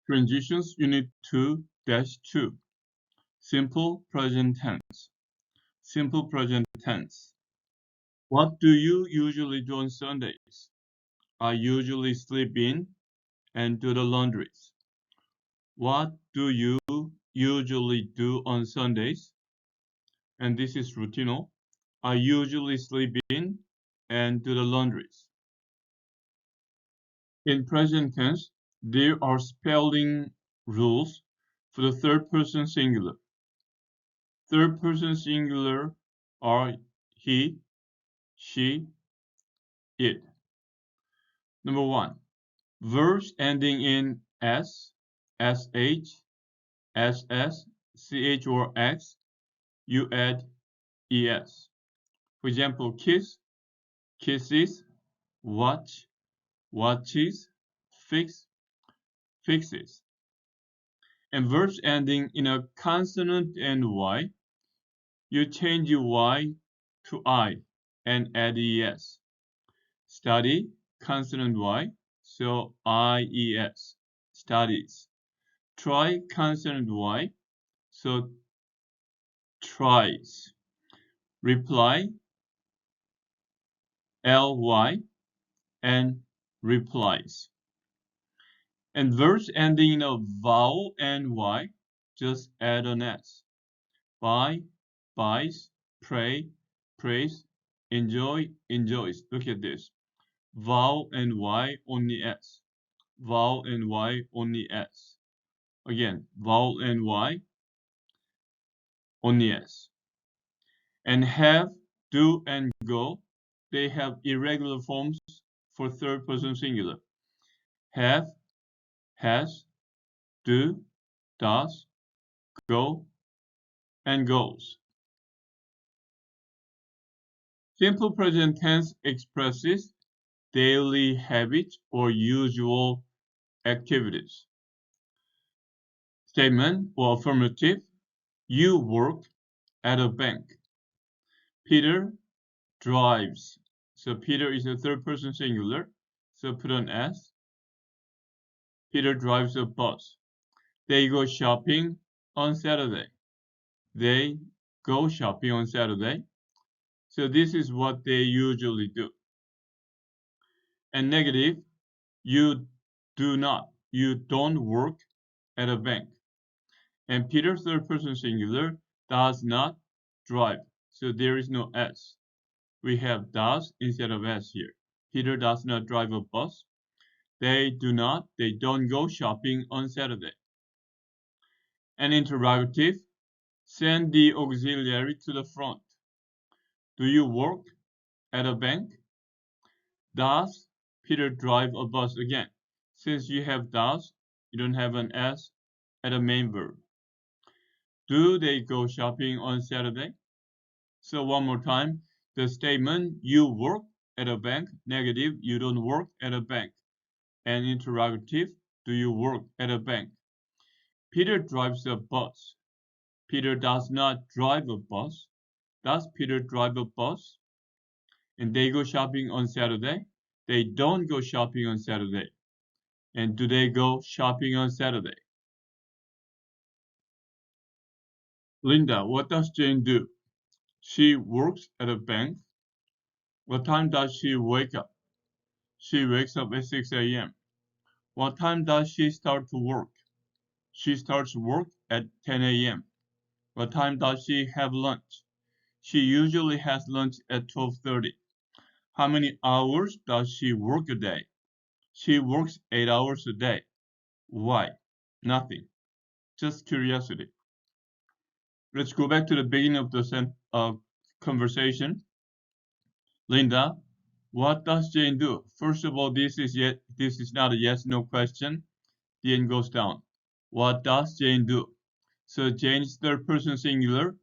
Transitions Unit 2-2. Simple present tense. Simple present tense. What do you usually do on Sundays? I usually sleep in and do the laundries. What do you usually do on Sundays? And this is routinal. I usually sleep in and do the laundries. In present tense, there are spelling rules for the third person singular. Third person singular are he, she, it. Number 1. Verbs ending in s, sh, ss, ch or x, you add es. For example, kiss, kisses, watch, watches, fix, fixes. And verbs ending in a consonant and y, you change your y to I and add es. Study, consonant y, so ies, studies. Try, consonant y, so tries. Reply, ly, and replies. And verbs ending in a vowel and y, just add an s. Buy, buys, pray, prays, enjoy, enjoys. Look at this. Vowel and y, only s. Vowel and y, only s. Again, vowel and y, only s. And have, do, and go, they have irregular forms for third person singular. Have, has, do, does, go, and goes. Simple present tense expresses daily habits or usual activities. Statement or affirmative. You work at a bank. Peter drives. So Peter is a third person singular. So put an S. Peter drives a bus. They go shopping on Saturday. They go shopping on Saturday. So this is what they usually do. And negative, you do not. You don't work at a bank. And Peter, third person singular, does not drive. So there is no S. We have does instead of S here. Peter does not drive a bus. They don't go shopping on Saturday. An interrogative, send the auxiliary to the front. Do you work at a bank? Does Peter drive a bus again? Since you have does, you don't have an S at a main verb. Do they go shopping on Saturday? So one more time, the statement, you work at a bank, negative, you don't work at a bank. And interrogative, do you work at a bank? Peter drives a bus. Peter does not drive a bus. Does Peter drive a bus? And they go shopping on Saturday? They don't go shopping on Saturday. And do they go shopping on Saturday? Linda, what does Jane do? She works at a bank. What time does she wake up? She wakes up at 6 a.m. What time does she start to work? She starts work at 10 a.m. What time does she have lunch? She usually has lunch at 12:30. How many hours does she work a day? She works 8 hours a day. Why? Nothing. Just curiosity. Let's go back to the beginning of the conversation. Linda, what does Jane do? First of all, this is not a yes/no question. The end goes down. What does Jane do? So Jane is third person singular.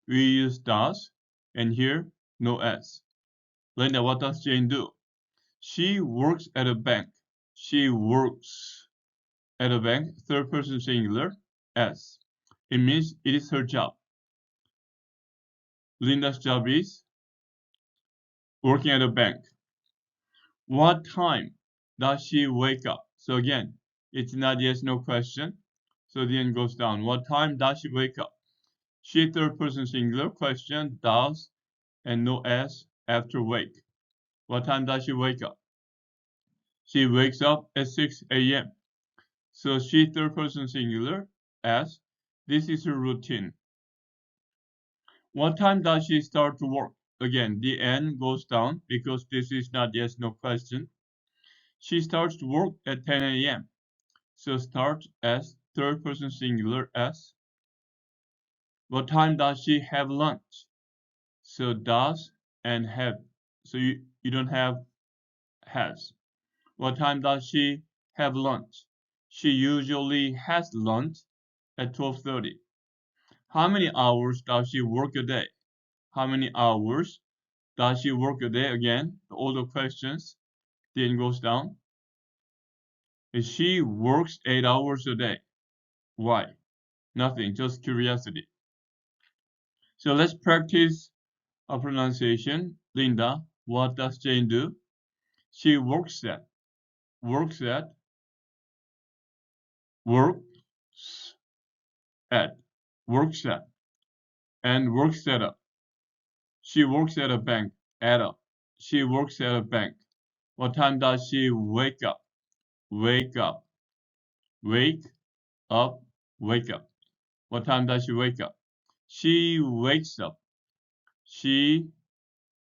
We use does, and here no S. Linda, what does Jane do? She works at a bank. She works at a bank, third person singular, S. It means it is her job. Linda's job is working at a bank. What time does she wake up? So again, It's not yes, no question. So the end goes down. What time does she wake up? She, third person singular, question, does, and no s after wake. What time does she wake up? She wakes up at 6 a.m. So she, third person singular, asks, this is her routine. What time does she start to work? Again, the n goes down because this is not yes, no question. She starts to work at 10 a.m. So start as third person singular s. What time does she have lunch? So does and have. So you don't have has. What time does she have lunch? She usually has lunch at 12:30. How many hours does she work a day? How many hours does she work a day? Again, all the questions. Then goes down. She works 8 hours a day. Why? Nothing, just curiosity. So let's practice a pronunciation. Linda, what does Jane do? She works at, works at, works at, works at, and works at a. She works at a bank, at a. She works at a bank. What time does she wake up? Wake up, wake up, wake up. What time does she wake up? She wakes up. She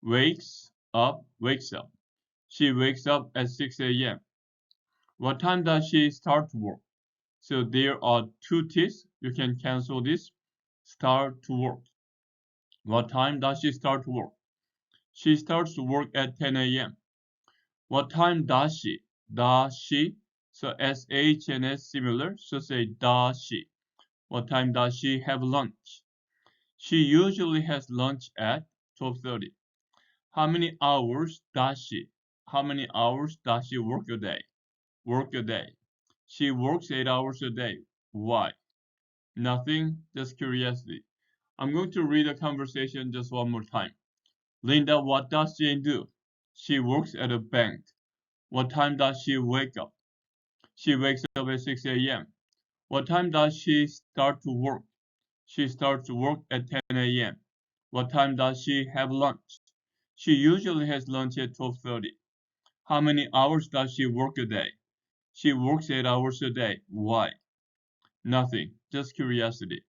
wakes up, wakes up. She wakes up at 6 a.m. What time does she start to work? So there are two T's. You can cancel this. Start to work. What time does she start to work? She starts to work at 10 a.m. What time does she? Does she? So SH and S similar. So say does she? What time does she have lunch? She usually has lunch at 12:30. How many hours does she? How many hours does she work a day? Work a day. She works 8 hours a day. Why? Nothing, just curiosity. I'm going to read the conversation just one more time. Linda, what does Jane do? She works at a bank. What time does she wake up? She wakes up at 6 a.m. What time does she start to work? She starts to work at 10 a.m. What time does she have lunch? She usually has lunch at 12:30. How many hours does she work a day? She works 8 hours a day. Why? Nothing, just curiosity.